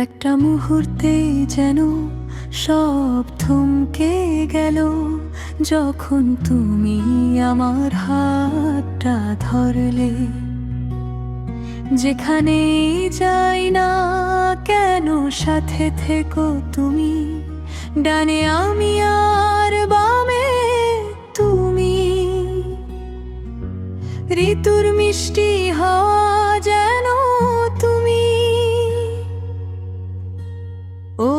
একটা মুহূর্তে যেন সব থমকে গেল, যখন তুমি আমার হাতটা ধরলে। যেখানে যাই না কেন সাথে থেকো তুমি, ডানে আমি আর বামে তুমি। ঋতুর মিষ্টি হাওয়া যেন তুমি। ও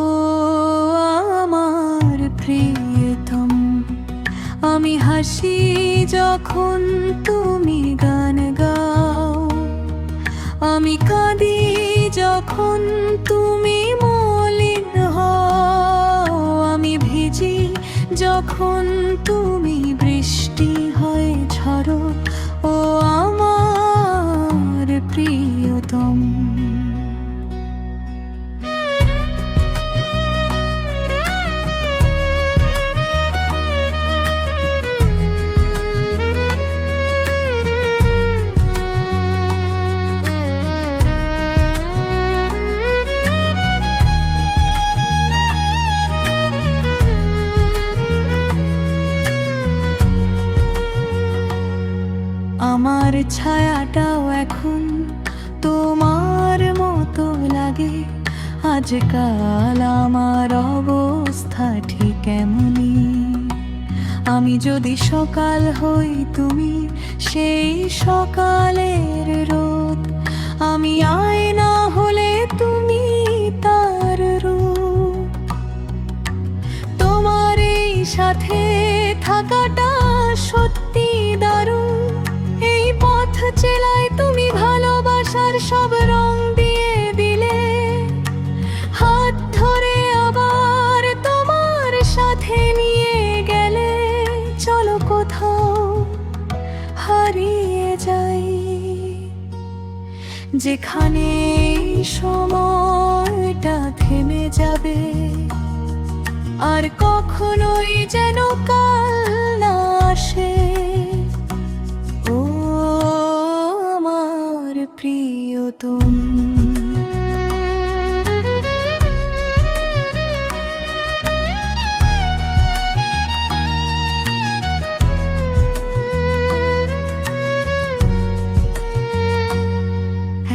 আমার প্রিয়তম, আমি হাসি যখন তুমি গান গাও, আমি কাঁদি যখন তুমি মলিন হও, আমি ভিজি যখন তুমি বৃষ্টি হয়ে ঝরো। ও আমার প্রিয়তম। আমার ছায়াটাও এখন তোমার মতো লাগে। আজকাল আমার অবস্থা ঠিক এমনই। আমি যদি সকাল হই তুমি সেই সকালের রোদ, আমি আয়না হলে তুমি তার রূপ। তোমার এই সাথে থাকাটা সত্যি দারুণ। এই পথ চেলায় তুমি ভালোবাসার সব রং দিয়ে দিলে। হাত ধরে আবার তোমার সাথে নিয়ে গেলে, চলো কোথাও হারিয়ে যাই, যেখানে সময়টা থেমে যাবে আর কখনোই যেন কাল না আসে। ও আমার প্রিয়তম।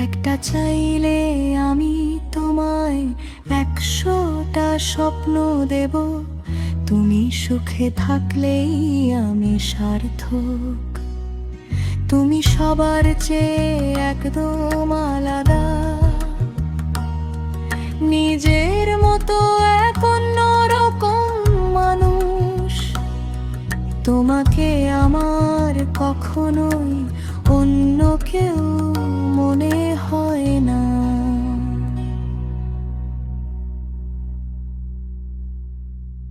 একটা চাইলে আমি তোমায় 100টা স্বপ্ন দেব। তুমি সুখে থাকলেই আমি সার্থক। তুমি সবার চেয়ে একদম আলাদা, নিজের মতো এক অন্যরকম মানুষ। তোমাকে আমার কখনোই অন্য কেউ মনে